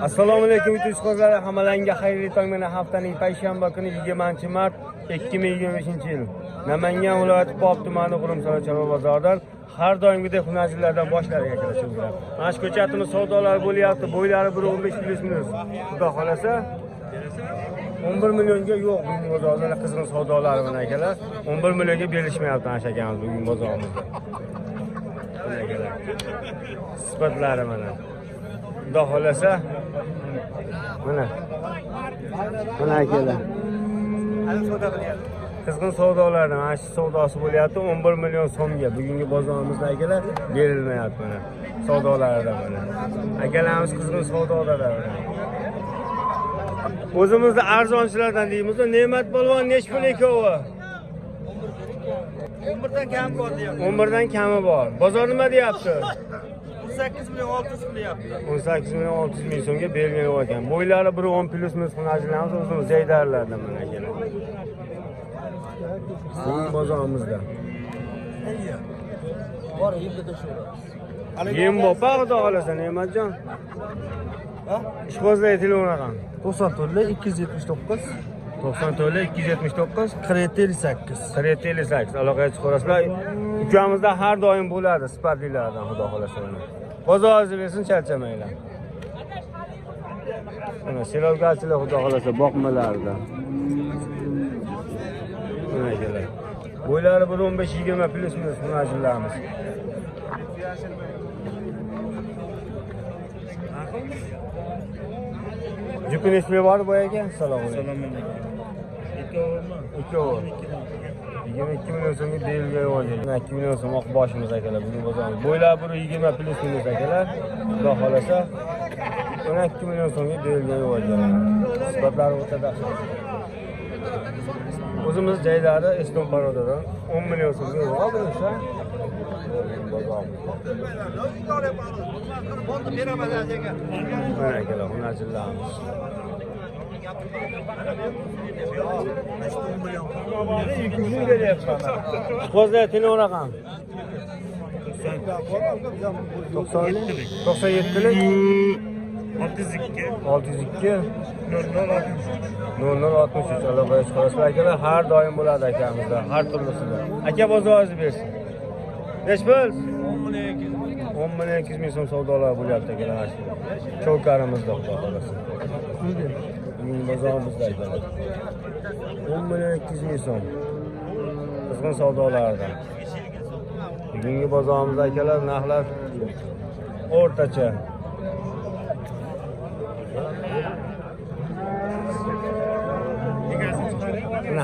Assalomu alaykum YouTube hammalariga xayrli tong. Mana haftaning payshanba kuni 20-mart 2025-yil. Namangan viloyati Pop tumani Qulimsoy chorva bozoridan har doimgidek hunarchilardan boshlariga kirishibdi. Mana shu ko'chatimiz savdolar bo'lyapti. Bo'ylari 1.15 plyus minus. Xudo xolasa 11 millionga yo'q bugun bozorda qizg'in savdolari bilan akalar. 11 millionga berishmayapti ashakamiz bugun bozorimizda. Akalar. Sifatlari mana. Xudo xolasa mana akalar. Qizg'in savdolardan mana shu savdosi bo'lyapti 11 million so'mga bugungi bozorimizda akalar berilmayapti mana. Savdolarida mana. Akalarimiz qizg'in savdolarda mana. O'zimizda arzonchilardan deymiz, Ne'mat polvon nechta pul ekovi? 11 dan kam bor deyapti. 11 dan kami bor. Bozor nima deyapti? 18 million 600 qilyapti. 18 million 600 ming so'mga bergan ekan. Bo'ylari 1.10 plyus minus hunarchilarimiz o'zimiz zaydarlardan mana akalar. Bizning bozorimizda. Bor, yilda shu. Yem bo'pa xudo xolasa Ne'matjon. Ishbozlar telefon raqam 94 279 94 279 48 48 aloqaga chiqarasizlar. Ukamizda har doim bo'ladi sifatlilardan xudo xolasa. Bozoringizni bersin, charchamanglar. Mana serovgarchilar xudo xolasa boqmalarida. Mana kelar. Bo'ylari 1.15-20 plyus minus hunarchilarimiz. Jupun ismi var bu aka? Assalomu alaykum. Ikkovi. 22 million so'mga deyilgan o'ylaydi. 2 million so'm oq boshimiz akalar bugun bozorimiz. Bo'ylar 1.20 plyus minus akalar. Xudo xolasa 12 million so'mga deyilgan o'ylaydi. Sifatlari o'ta dahshat. O'zimiz joylari Eston Parodadan 10 million so'mga oldik o'sha. Mana akalar, hunarchilarimiz. Qo'zlar telefon raqam 97lik 32 0063 aloqaga chiqarasizlar akalar. Har doim bo'ladi akamizda, har turlisida. Aka bozoringizni bersin. Nech pul? 10 million 200 ming so'm savdolar bo'lyapti akalar. Chovkarimizda xudo xolasa. Bugun bozorimizda akalar. 10 million 200 ming so'm. Qizg'in savdolardan. Bugungi bozorimizda akalar narxlar o'rtacha.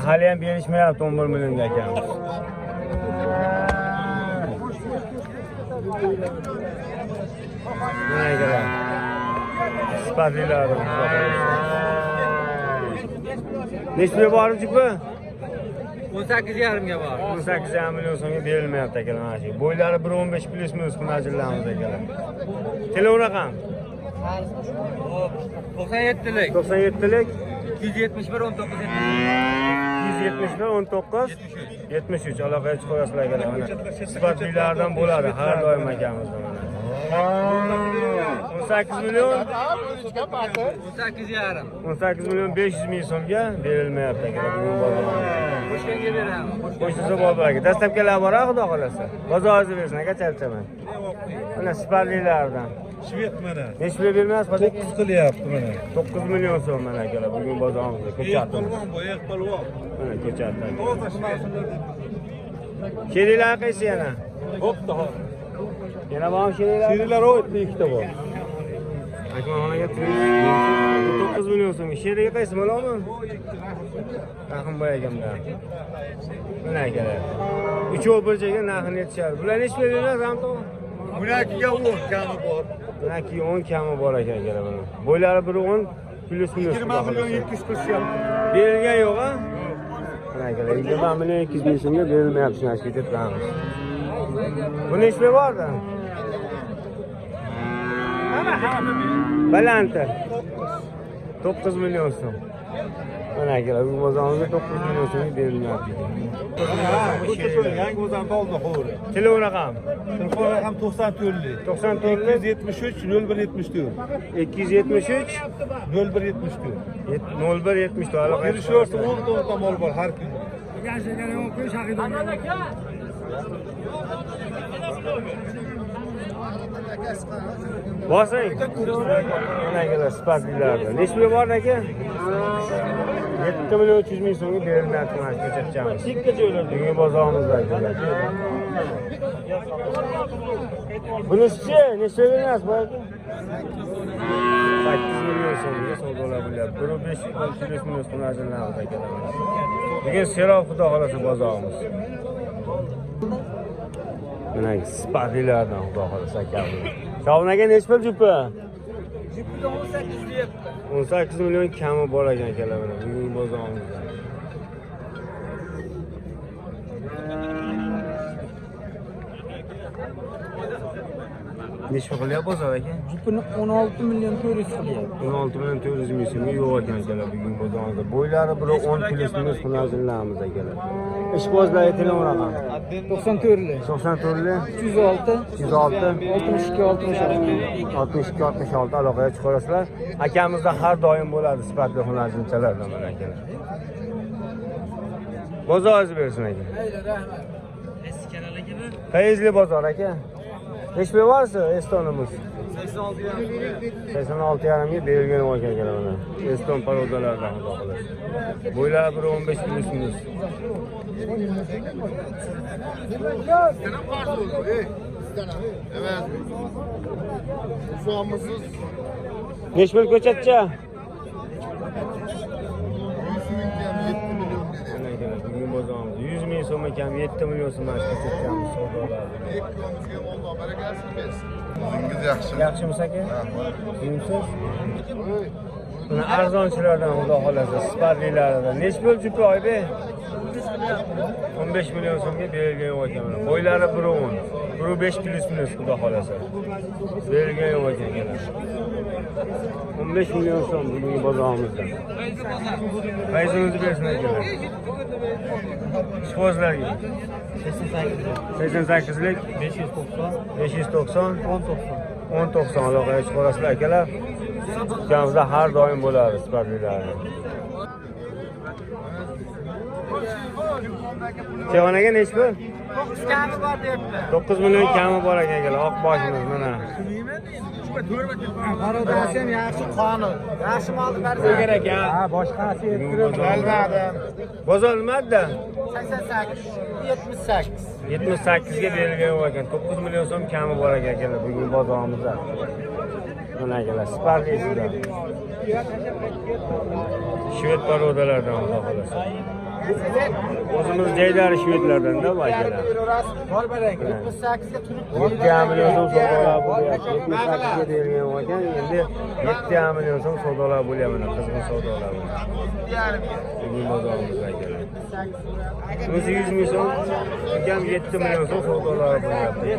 Hali ham berishmayapti 11 millionga akamiz. Mana akalar. Sifatlilar. Nechta bor jupi? 18,5 ga bor. 18,5 million so'mga berilmayapti akalar mana shu. Bo'ylari 1.15 plyus minus hunarchilarimiz akalar. Telefon raqam 97lik 97lik 271 19 271 19 73 aloqaga chiqarasizlar akalar. Mana sifatlilardan bo'ladi har doim akamizda mana. 18 million 18 million 500 ming so'mga berilmayapti akalar bugun bozorda. Qo'shganga beraman. Qo'shsa bor aka. Dastlabkilar bor xudo xolasa. Bozoringizni bersin aka, charchaman. Mana sifatlilardan. Shved mana. Nech pul bermaysiz? 9 qilyapti mana. 9 million so'm mana akalar bugun bozorimizda ko'chatimiz. Bo'yoq polvon. Mana ko'chatda. Sheriklar qaysi yana? Bo'pti hozir. Yana bormi sheriklar? Sheriklar o'tdi ikkita bor. Akmalxonaga 9 million so'm. Sherigi qaysi malami? Rahimboy akamda. Mana akalar. Uchovi bir joyga narxini aytishadi. Bular nech beradilar, Ramto? Bularga 10 kami bor. Bularga 10 kami bor ekan akalar mana. Bo'ylari 1.10 plyus minus. 20 million 700 qilishyapti. Berilgan yo'q-a? Mana akalar, 20 million 200 ming so'mga berilmayapti shuni aytib ketamiz. Bu nechta borda? Balanti 9 million so'm. Mana akalar, bu bozorimizda 9 million so'mga berilyapti. Yangi bozor bo'ldi, xo'ri. Telefon raqam Telefon raqam 94 94 273 0174. 273 0174. 0174 aloqa Kelishyapti, 10 ta mol bor har kun. Bosing. Mana akalar, sifatlilarda. Nechta bor aka? 7 million 300 ming so'mga berilyapti mana shu ko'chatchamiz. Chekka joylarda bugun bozorimizda akalar. Bunisi nechta beramiz bu aka? 8 million so'mga savdolar bo'lyapti. 1.5 million so'm ajrlanadi akalar. Bugun Serov xudo xolasa bozorimiz. Mana sifatlilardan xudo xolasa akalar. Shavun aka nech pul jupi? 18 deyapti. 18 million kami bor ekan akalar mana bugun bozorimizda. Necha qilyapti bozor aka? Jupini 16 million 400 qilyapti. 16 million 400 ming so'mga yo'q ekan akalar bugun bozorimizda. Bo'ylari biri 10 plus minus xunajillarimiz akalar. Ishbozlarga telefon raqam 94 94 306 106 62 66 62 66 aloqaga chiqarasizlar. Akamizda har doim bo'ladi sifatli hunarchilardan mana akalar. Bozoringiz bersin aka. Fayzli bozor aka. Nechi pul borsa Estonimiz? 86,5 ga berilgan ekan akalar mana. Eston parodalardan xudo xolasa. Bo'ylari bir 15 plus minus. Nechi pul ko'chatcha? Bugun bozorimizda 100 ming so'm ekan, 7 million so'm ko'chatchamiz savdolardi. Yaxshimisiz aka? Kimsiz? Buni arzonchilardan xudo xolasa, sifatlilardan. Nechi pul jupi Oybek? 15 million so'mga berilgan ekan mana. Bo'ylari 1.10, 1.5 plus minus xudo xolasa. Berilgan ekan. 15 million so'm bugungi bozorimizda. Fayzimizni bersin akalar. Ishbozlarga 88 lik 590 1090 aloqaga chiqarasizlar akalar. Kamizda har doim bo'ladi sifatlilar. Chevonaga nechi pul? 9 kami bor deyapti. 9 million kami bor ekan akalar. Oq boshimiz mana. Qarodasi ham yaxshi qonun. Yaxshi molni bersa kerak ya. Ha, boshqasi yetkirib bo'lmadi. Bozor nimada? 88 78. 78 ga berilgan ekan. 9 million so'm kami bor ekan akalar bugun bozorimizda. Mana akalar, sifatlilar. Shved parodalardan xudo xolasa. O'zimiz jaydari shvedlardan-da bu akalar. Bor berang. 78 ga turib 7 million so'm savdolar bo'lyapti. 78 ga berilgan ekan. Endi 7 million so'm savdolar bo'lyapti mana, qizg'in savdolar. Bugun bozorimizda akalar. O'zi 100 ming so'm, ekan 7 million so'm savdolar bo'lyapti.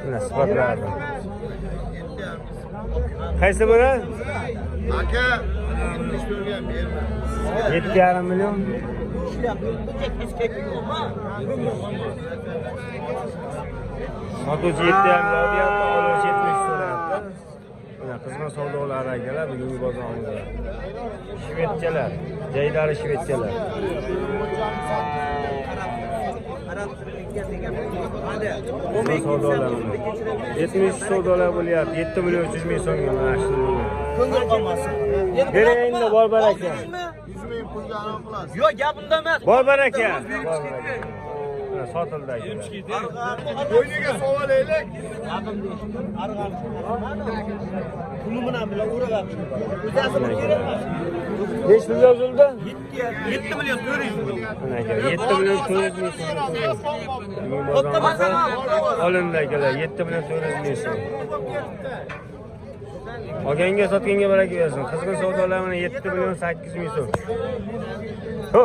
Mana sifatlardan. Qaysi biri? Aka, 7,5 million. Sotuvchi 7,5 deyapti, oluvchi 70 so'rayapti. Mana qizg'in savdolar akalar bugungi bozorimizda. Shvedchalar, jaydari shvedchalar. Savdolar. 70 savdolar bo'lyapti. 7 million 300 ming so'mga mana shu. ko'ngil qolmasin. Berayinda bor baraka. 100 ming pulga aroq qilasiz. Yo'q, gapimda emas. Bor baraka. Sotildi aka. Bo'yniga savol aylik. Puli bilan urag'am. O'zasini kerakmas. Nechi pul yozildi? 7 million 400 ming. Mana aka, 7 million 400 ming so'm. Olindi akalar, 7 million 400 ming so'm. Olganga sotganga baraka bersin. Qizg'in savdolar mana 7 million 800 ming so'm. Ho.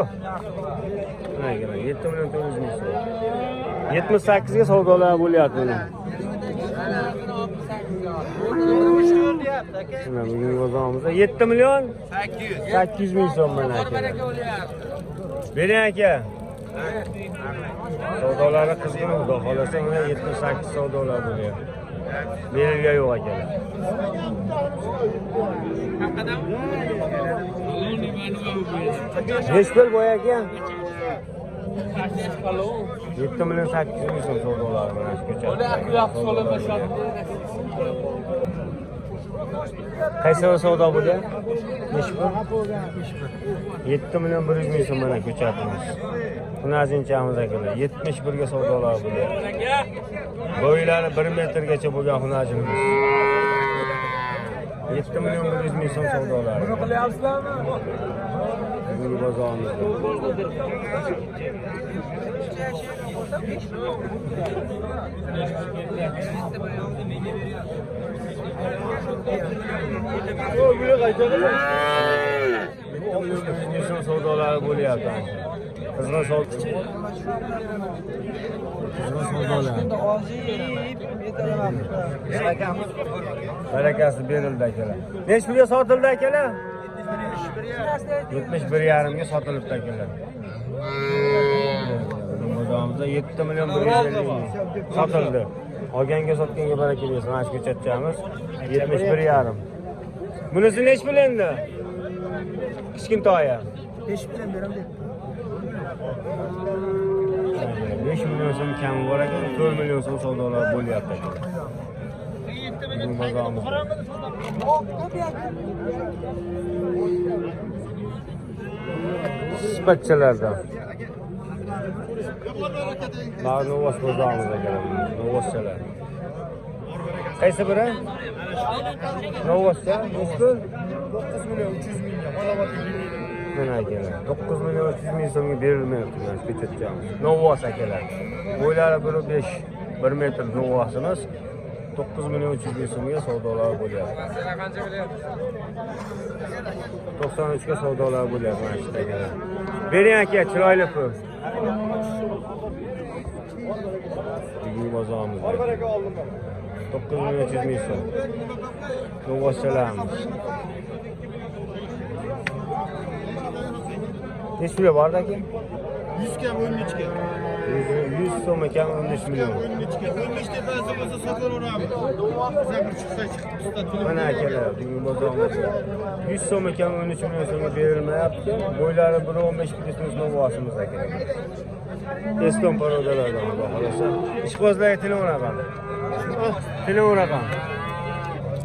Mana akalar, 7 million 400 ming so'm. 78 ga savdolar bo'lyapti mana. bo'lyapti aka. Mana bugungi bozorimiz 7 million 800 ming so'm mana aka. Bering aka. Savdolari qizg'in, xudo xolasa mana 78 savdolar bo'lyapti. Berilga yo'q aka. Nechi pul bo'y aka? 7 million 800 ming so'm savdolar mana shu ko'chada. Qaysi savdo bo'ldi? Nechi pul? 7 million 100 ming so'm mana ko'chatimiz. Hunazinchamiz akalar 71 ga savdolar bo'lyapti. Bo'ylari 1 metrgacha bo'lgan hunajimiz. 7 million 100 ming so'm savdolar. Buni qilyapsizlarmi? Bu bozorimizda. Savdolar bo'lyapti. Qizg'in savdo. Barakasi berildi akalar. Nechi pulga sotildi akalar? 71,5 ga sotilibdi akalar. Bozorımızda 7 milyon 150 ming sotildi. Olganga sotganga baraka bersin. Mana shu ko'chatchamiz 71,5. Bunisi nechi pul endi? Kichkintoyi. 5 million beraman. 5 million so'm kami bor ekan, 4 million so'm savdolar bo'lyapti. Bu bozorimiz. Sifatchalardan. Mana Novos bozorimiz ekan. Novoschalar. Qaysi biri? Novoscha, nechi? 9 million 300 ming. Mana akalar. 9 million 300 ming so'mga berilmayapti mana shu ko'chatchamiz. Novos akalar. Bo'ylari 1.5 1 metr novosimiz 9 million 300 ming so'mga savdolar bo'lyapti. 93 ga savdolar bo'lyapti mana shu akalar. Bering aka, chiroyli pul. Bugun bozorimizda 9 million 300 ming so'm. Novoschalarimiz. Nechi pulga bordi aka? 100 kam 13 ga. 100 so'm ekan 13 million. 13 ga. 13 tepasi bo'lsa sotaveramiz. Biza bir chiqsa chiqib Mana akalar, bugun bozorimizda 100 so'm ekan 13 million so'mga berilmayapti. Bo'ylari 1.15 kilometr novosimiz akalar. Eston parodalardan xohlasa. Ishqibozlarga telefon raqam. Telefon raqam.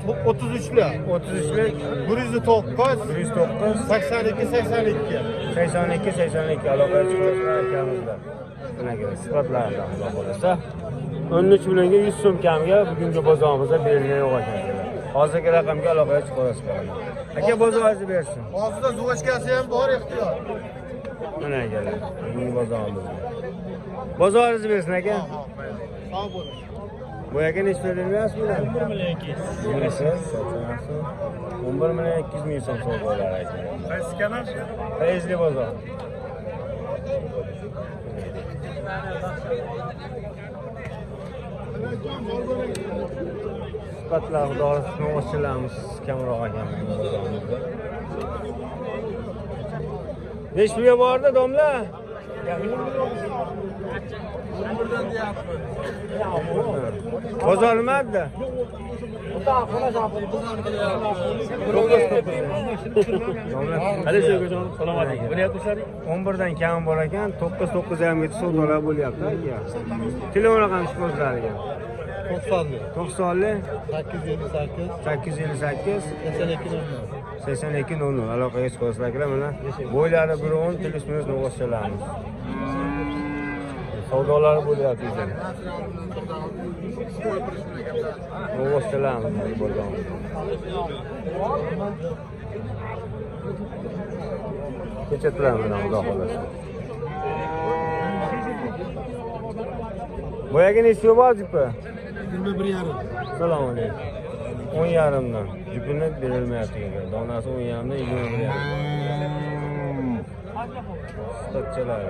33lar. 33lik 109 109 82 82. 82 aloqa chiqarishlar akamizda. Bunaqa sifatlardan xudo xolasa 13 millionga 100 so'm kamiga bugungi bozorimizda berilgan yo'q ekan. Hozirgi raqamga aloqa chiqarasiz. Aka bozoringizni bersin. Hozirda zuvashkasi ham bor ehtiyot. Mana akalar, bugungi bozorimizda. Bozoringizni bersin aka. Sog' bo'ling. Bu aka nechi berilmayapsizmi? 11 million 200. 11 million 200 ming so'm savdolar aka. Qaysi kanal? Fayzli bozor. Sifatlar xudosi novoschalarimiz kamroq ekan bozorimizda. Nechi pulga bordi domla? 11dan deyapti. Bozor nimalarda? Alisher akajon, salom alaykum. Bo'lyapti 11dan kam bor ekan, 9-9.5 gacha savdolar bo'lyapti aka. Telefon raqami ishqibozlariga. 90 858 8200 aloqaga chiqasizlar mana. Bo'ylari 1.10 telefon novoschalarimiz. Savdolar bo'lyapti bizda. Novoschalarimiz bo'lgan. Ko'chatlar mana xudo xolasa. Boyaga nechi bor jipi? 21,5. Salom alaykum. 10,5dan. Jipini berilmayapti ekan. Donasi 10,5dan 21,5. Sifatchalar.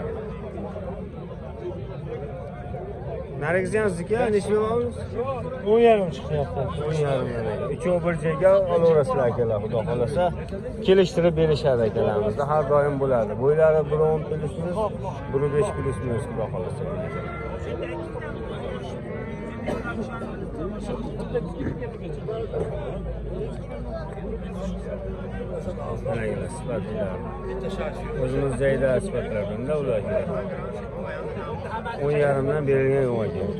Narigisi ham sizniki, necha beramiz? 10,5 chiqyapti. 10,5. Ikkovi bir joyga olaverasizlar akalar, xudo xolasa. Kelishtirib berishadi akalarimizda, har doim bo'ladi. Bo'ylari 1.10 plyus, 1.5 plyus, xudo xolasa. Mana sifatlar. O'zimiz joyda sifatlardan ularga. 10,5 dan berilgan yo'q ekan.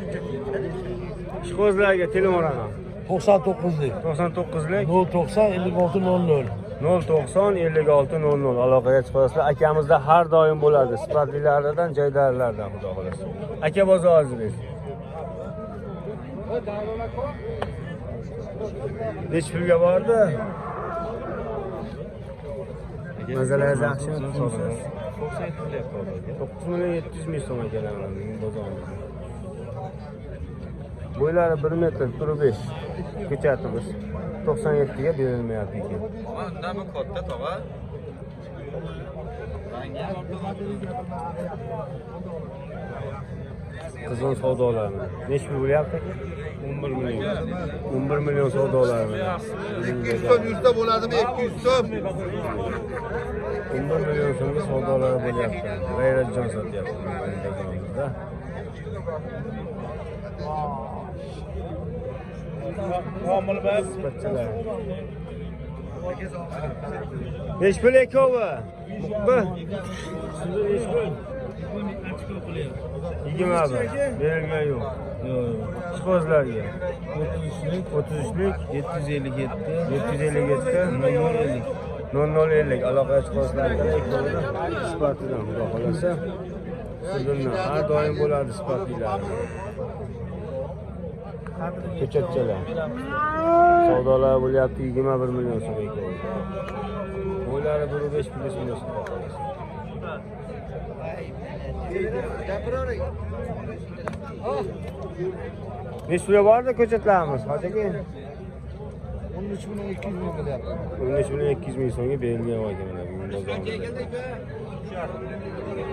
Ishqozlarga telefon raqam 99lik. 99lik 090 56 00. 090 56 00 aloqaga chiqasizlar. Akamizda har doim bo'ladi. Sifatlilaridan, joydarilardan xudo xolasa. Aka bozoringiz. Necha pulga bordi? Mazalaringiz yaxshimi? 9,700,000 so'm ekanlarning bozorimizda. Bo'ylari 1 metr 1.5. Ko'chatimiz 97 ga berilmayapti ekan. Unda bu katta tog'a. Qizg'in savdolarni. Necha pul bo'lyapti aka? 11 million. 11 million savdolarni. 200 so'm yurtda bo'ladimi? 200 so'm. 11 million so'mga savdolar bo'lyapti. G'ayratjon sotyapti. Komil bas. Sifatchilar. Necha pul ekovi? Muqbi. 20 berilgan yo'q. Ishqozlarga 33lik 757 0050 aloqaga chiqasizlarga ekovini sifatidan xudo xolasa. Sizlarni har doim bo'ladi sifatlilar. Ko'chatchalar. Savdolar bo'lyapti 21 million so'm ekov. Bo'ylari 1.5 plyus million xudo xolasa. Necha pulga bordi ko'chatlarimiz? Hoji aka? 13,200 ming bo'lyapti. 13,200,000 so'mga berilgan ekan mana bu bozorda.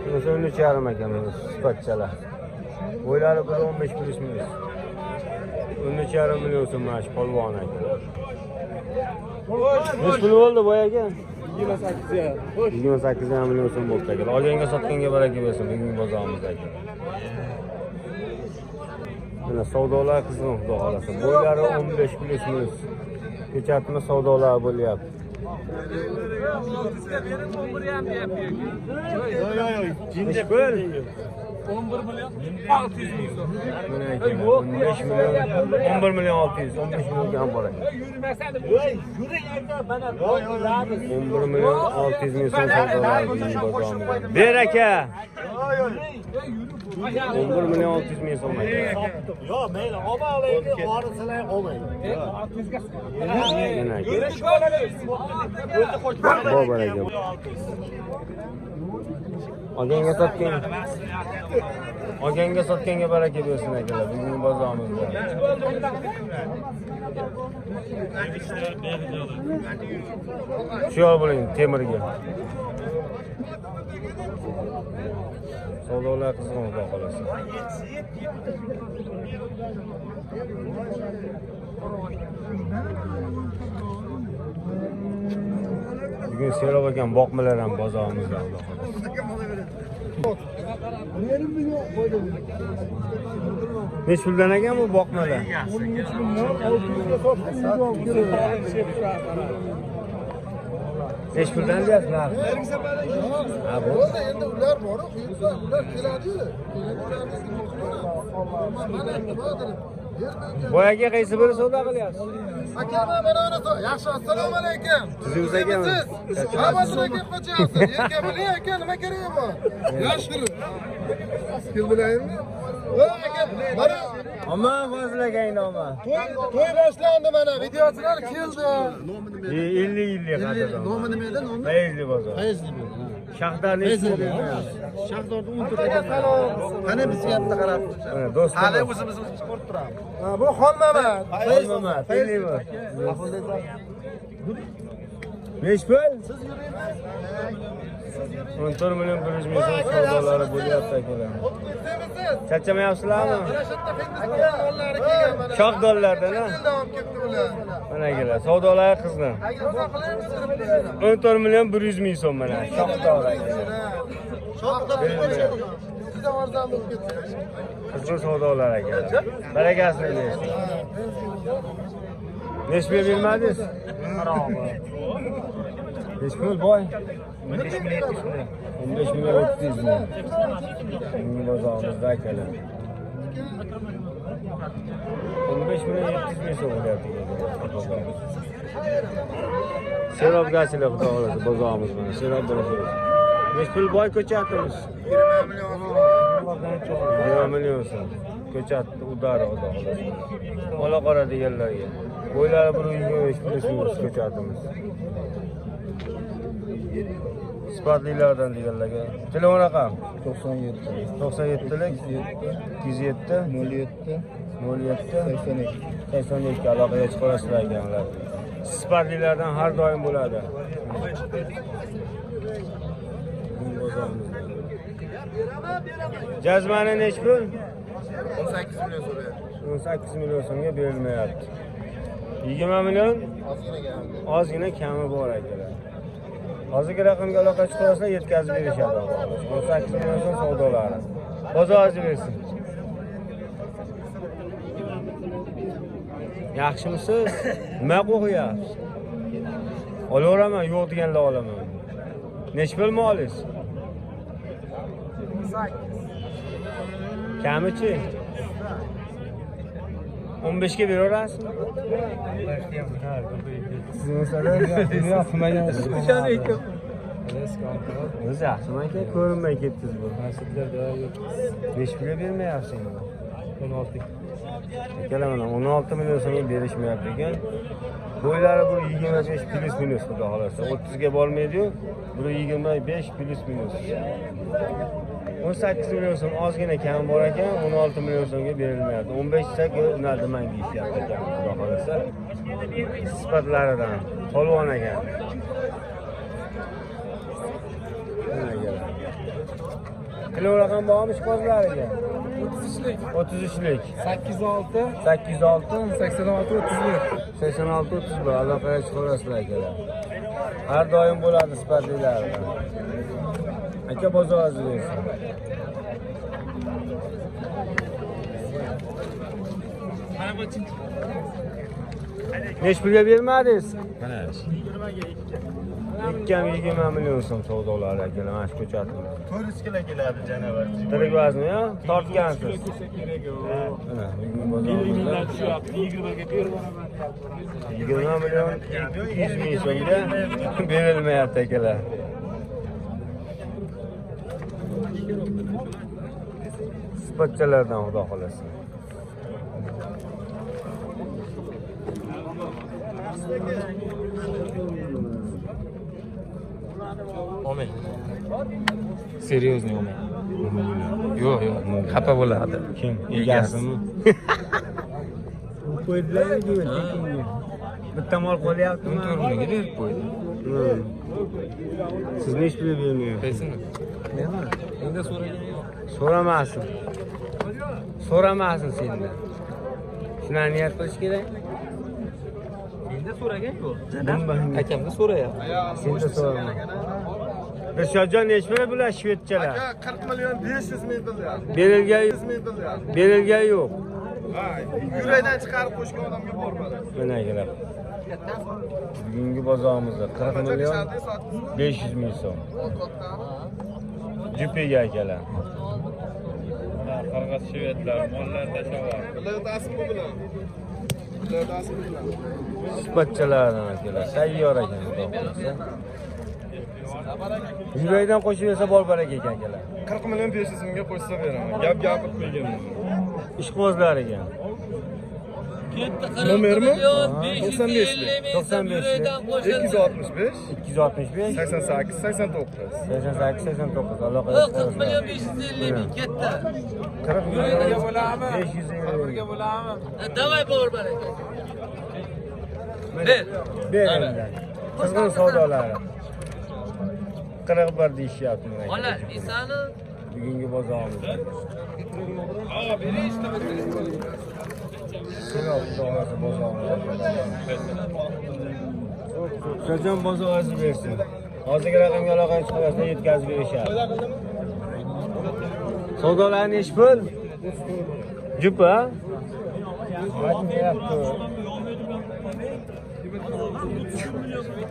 Bunisi 13,5 ekan sifatchalar. Bo'ylari 1.15 plyus million. 13,5 million so'm mana shu polvon aka. Necha pul bo'ldi boyaga? 28 million so'm bo'ldi aka. Olganga sotganga baraka bersin bugun bozorimizdagi. Mana savdolar qizg'in xudo xolasa. Bo'ylari 15 plyus million. Ko'chatni savdolar bo'lyapti. Necha pul? 11 million 600 ming so'm. 15 million 11 million 600 15 millionga ham bor ekan. Yurmasadi. Yuring aka, mana 11 million 600 ming so'm savdolar ber aka. 11 million 600 ming so'm aka. Yo, mayli, olma olaylik, orisilar olmaydi. 600 ga. Mana aka. Yurish bo'ladi. O'zi qo'shib. Bor aka. Olganga sotganga baraka bersin akalar. Bugun bozorimizda. Shuyor bo'ling temirga. Savdolar qizg'in xudo xolasa. Bugun Serov ekan boqmalar ham bozorimizda xudo xolasa. Necha puldan ekan bu boqmalar? 13 million 600 ga sotdim. Necha puldan deyapsizlar? Ha, bu. Endi ular bor, ular keladi. Boyaga qaysi biri savdo qilyapsiz? Aka, mana uni yaxshi, assalomu alaykum. Siz ekanmi? Hammasini aka qo'yasiz. Aka, biling aka, nima kerak bor? Yaxshi. Keldilarmi? Voy aka, mana Aman Fozil akang noma. to'y boshlandi mana, videochilar keldi. 50 yillik qadrdon. Nomi nima edi? Nomi? Fayzli bozor. Fayzli. Shahdar nechi Shahdorda 14 ta. Qani bizga bitta qarab. Mana do'stlar. Hali o'zimiz chiqarib turamiz. Ha, bu Xonmamat. Fayzli. Fayzlimi? Nechi pul? 14 milyon 100 ming so'm savdolari bo'lyapti akalar. Charchamayapsizlarmi? Shoh dollardan a? Mana akalar, savdolari qizni. 14 milyon 100 ming so'm mana shoh dollar. Qizg'in savdolar akalar. Barakasini bersin. Nechga bermadingiz? Nechi pul boy? 15 milyon 30 ming. Bozorimizda akalar. 15 milyon 700 ming so'm bo'lyapti. Serobgachilik xudo xolasa bozorimiz mana. Serob bo'ladi. Nechi pul boy ko'chatimiz? 20 milyon so'm. Ko'chatni udari xudo xolasa. Ola qora deganlarga. Bo'ylari 125 pul ko'chatimiz. Sifatlilardan deganlarga. Telefon raqam 97lik 207 82 aloqaga chiqarasizlar ekanlar. Sifatlilardan har doim bo'ladi. Jazmani nechi pul? 18 milyon so'rayapti. 18 milyon so'mga berilmayapti. 20 milyon ozgina kami bor akalar. Hozirgi raqamga aloqa chiqarsa yetkazib berishadi. 18 million so'm savdolari. Bozoringiz bersin. Yaxshimisiz? Nima qo'yapsiz? Olaveraman, yo'q deganlar olaman. Nechi pul molingiz? 8. Kamichi? 15 ga beraverasizmi? Siz masalan yo'qmagansiz. O'zi yaxshiman aka, ko'rinmay ketdingiz bu. Nechi pulga bermayapsizmi? 16. Akalar mana 16 million so'mga berishmayapti ekan. Bo'ylari bu 25 plus minus xudo xolasa. 30 ga bormaydi-yu. Bu 25 plus minus. 18 million so'm ozgina kam bor ekan, 16 million so'mga berilmayapti. 15 sak unaman deyishyapti ekan xudo xolasa. Sifatlaridan polvon ekan. Kilo raqam bormi ishqozlariga? 33lik. 806 86 31. 86 31. Aloqaga chiqarasizlar akalar. Har doim bo'ladi sifatlilar. Aka bozoringiz bersin. Nechi pulga bermadingiz? Mana 20 million so'm savdolar akalar, mana shu ko'chatni. 400 kilo keladi janavar. Tirik vazni yo, tortgansiz. Mana, bozorda tushyapti. 20 million 200 ming so'mga berilmayapti akalar. Sifatchalardan xudo xolasa. Omen. Seriozniy omen. Yo'q, xafa bo'ladi. Kim? Egasimi? Qo'ydilar-ku, bitta mol qolyaptimi? 14 mingga berib qo'ydi. Siz nechi pul bermayapsiz? Qaysini? Nima? Endi so'ragan yo'q. So'ramasin. So'ramasin sendan. Shuni niyat qilish kerak. Endi so'ragan yo'q. Bilmayman. Akamni so'rayapti. Senda so'rama. Rishotjon nechi pul bular shvedchalar? Aka 40 milyon 500 ming dilyapti. Berilgan 100 ming dilyapti. berilgan yo'q. Ha, yurakdan chiqarib qo'shgan odamga bormadi. Mana kelib. Bugungi bozorimizda 40 million 500 ming so'm. Jupiga akalar. Qirg'iz shvedlar mollar tashlab. Bularda asli bilan. Bularda asli bilan. Sifatchalardan akalar. Sayyor ekan xudo xolasa. Yurakdan qo'shib bersa bor baraka ekan akalar. 40 milyon 500 mingga qo'shsa beraman. Gap gapirib qo'yganman. Ishqibozlar ekan. Nomermi? 95 265 265 88 89. 88 89 aloqa 40 milyon 550 ming ketdi. 40 milyon bo'ladimi? 550 bo'ladimi? Davay bor baraka. ber. Ber. Qizg'in savdolari. 41 deyishyapti mana. Ola, desani. Bugungi bozorimizda. Qachon bozoringizni bersin? Hozirgi raqamga aloqa chiqarsa yetkazib berishadi. Savdolar nechi pul? Jupa?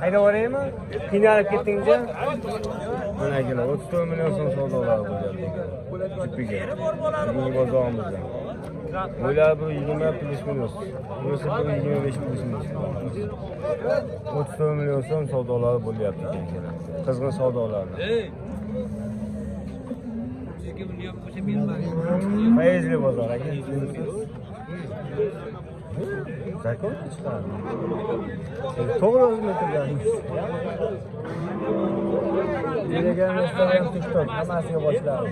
Hayda boraymi? Qiynalib ketdingmi? Mana akalar 34 million so'm savdolar bo'lyapti. Jupiga. Bugungi bozorimizda. Bo'lar bu 20 plyus minus. Bunisi 25 plyus minus. 34 million so'm savdolar bo'lyapti akalar. Qizg'in savdolar. Fayzli bozor aka. Zakon chiqadi. To'g'ri o'zim aytganman. Telegram, Instagram, TikTok hammasiga boshladi.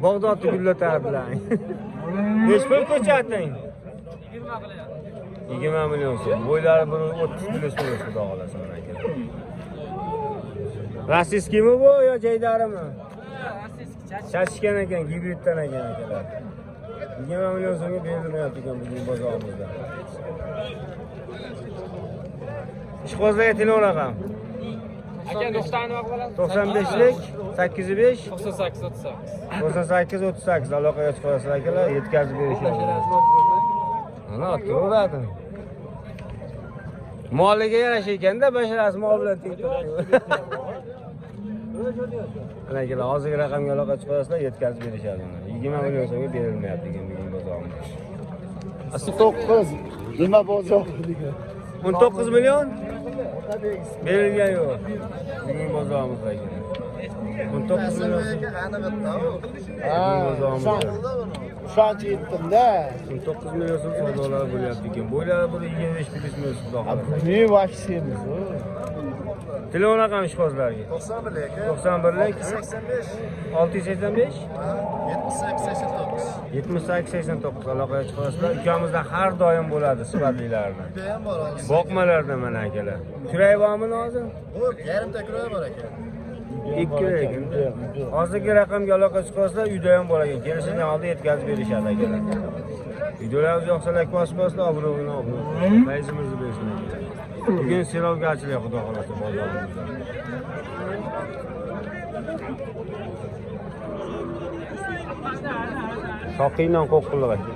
Bog'dodni gullatardilar. Nechi pul ko'chatding? 20 million so'm. Bo'ylari 30 plyus minus xudo xolasa mana aka. Rossiyskimi bu yo jaydarimi? Chachishgan ekan, gibriddan ekan akalar. 20 million so'mga berilmayapti ekan bugun bozorimizda. Ishqibozlarga telefon raqam. Aka nuqtani vaqt bo'ladi. 95lik 805 98 38. 98 38 aloqaga chiqasizlar akalar, yetkazib berishadi. Mana turaveradi. Moliga yarasha ekanda, basharasi mol bilan teng turadi. Mana akalar, hozirgi raqamga aloqa chiqasizlar, yetkazib berishadi. 20 million so'mga berilmayapti ekan bugun bozorimizda. 9 nima bozor? 19 million berilgan yo'q. Bugun bozorimizda ekan. 19 million. Shuncha yetdim-da. 19 million so'm savdolar bo'lyapti ekan. Bo'ylari bir 25 plyus minus xudo xolasa. Ne vaksimiz bu? Telefon raqami ishqibozlarga. 91lik 685 78 89 aloqaga chiqasizlar. Ukamizda har doim bo'ladi sifatlilarni. Boqmalarda mana akalar. Kuray bormi hozir? Yarimta kuray bor ekan. 2 ekan. Hozirgi raqamga aloqa chiqasizlar, uyda ham bor ekan. Kelishdan oldin yetkazib berishadi akalar. Videolarimiz yoqsa like bosib, obro'ni Fayzimizni bersin. Bugun serovga ochiladi xudo xolasa bozorimizda. Shoqiydan qo'qqillar aka.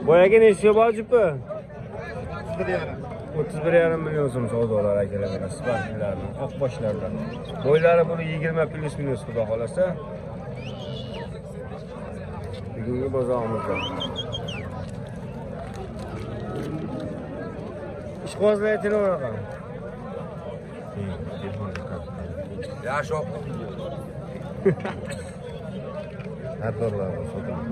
Boyaga necha bor jupi? 31,5 million so'm savdolar akalar mana sifatlilarni, oq boshlardan. Bo'ylari buni 20 plyus minus xudo xolasa. Bugungi bozorimizda. Ishqibozlarga telefon raqami. Ya shop. Atorlar sotadi.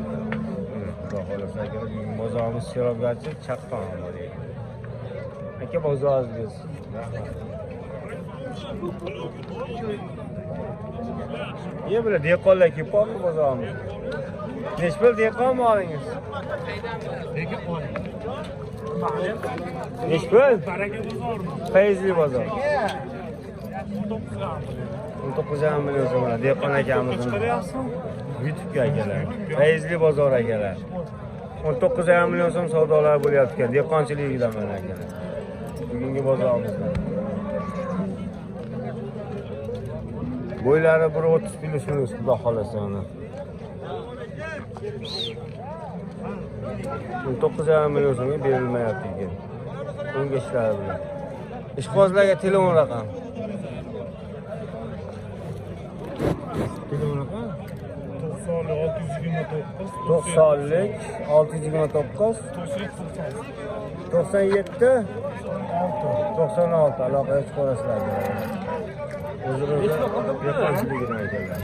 Xudo xolasa akalar bugun bozorimiz serovgachi chaqqon bor ekan. Aka bozoringiz. Ye bilan dehqonlar kelib qoldi bozorimiz. Nechi pul dehqon molingiz? Nechi pul? Baraka bozormi? Fayzli bozor. 19 million so'm dehqon akamizni. YouTube'ga akalar. Fayzli bozor akalar. 19 million so'm savdolar bo'lyapti ekan. Dehqonchiligidan mana akalar. Bugungi bozorimizda. Bo'ylari 130 plyus minus xudo xolasa mana. 19 million so'mga berilmayapti ekan. Unga ishlar bilan. Ishqibozlarga telefon raqam. Telefon raqam 90 629 97 96 aloqaga chiqarasizlar. O'zimiz dehqonchiligidan ekanlar.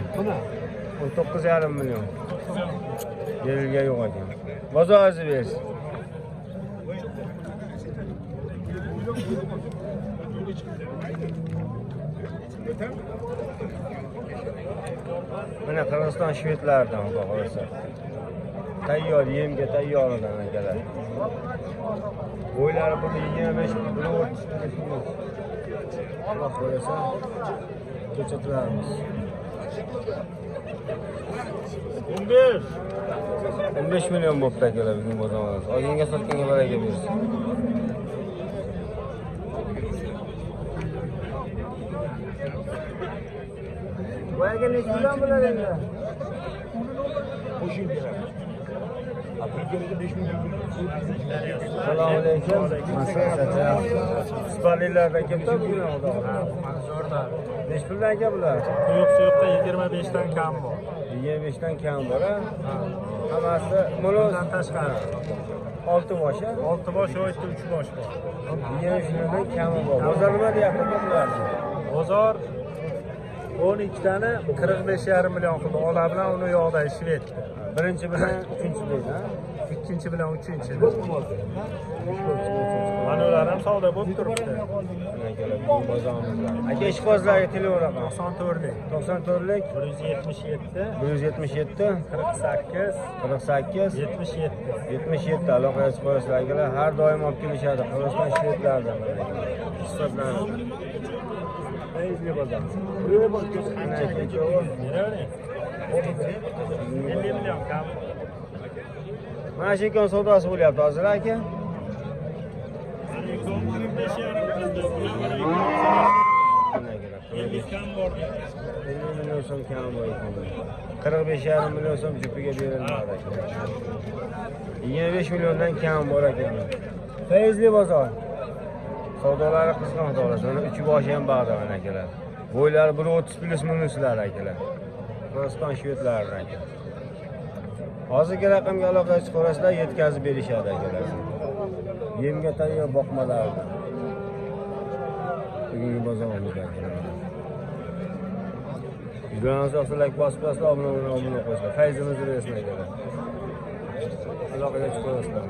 19,5 million. Berilgan yo'q ekan. Bozoringizni bersin. Mana Qirg'iziston shvedlaridan xudo xolasa. Tayyor yemga tayyoridan akalar. Bo'ylari 125 130. Alloh qo'ysa ko'rsatamiz. 15 million bo'pti akalar bizning bozorimiz. Olganga sotganga baraka bersin. Boyaga necha million bo'ladi endi? Assalomu alaykum. Sipalilardan kelibdi buni odam. Necha puldan aka bular? Yo'q, 25 dan kam bor. 25 dan kam bor a? Hammasi bundan tashqari. 6 bosh a? 6 bosh yo'qda 3 bosh bor. 25 dan kami bor. Bozor nima deyapti bular? Bozor 12 tani 45,5 million qildi. Ola bilan uni yo'qda shved. Birinchi bilan uchinchi deydi a? Ikkinchi bilan uchinchi. Mana ular ham savdo bo'lib turibdi. Aka ishqibozlarga telefon raqami 94lik 94lik 177 177 48 48 77. 77 aloqa ishqibozlar akalar har doim olib kelishadi. Qirg'iziston shvedlaridan. Hisoblanadi. Feyzli bozor. Ana aka cho'g'ir. 50 million kam. Mana shu ikon savdosi bo'lyapti hozir aka. Kam bor. 50 million so'm kam bor ekan. 45,5 million so'm jupiga beriladi. 25 milliondan kam bor ekan. Feyzli bozor. Savdolari qizg'in savdosi. Mana uch boshi ham bag'daman akalar. Bo'ylari 1.30 plus minuslar akalar. Qirg'iziston shvedlari aka. Hozirgi raqamga aloqa chiqarasizlar, yetkazib berishadi akalar. Yemga tayyor boqmalar. Bugungi bozorimiz akalar. Videomizni like bosib qo'yasizlar, obuna qo'yasizlar. Fayzimiz bersin akalar. Aloqaga chiqarasizlar.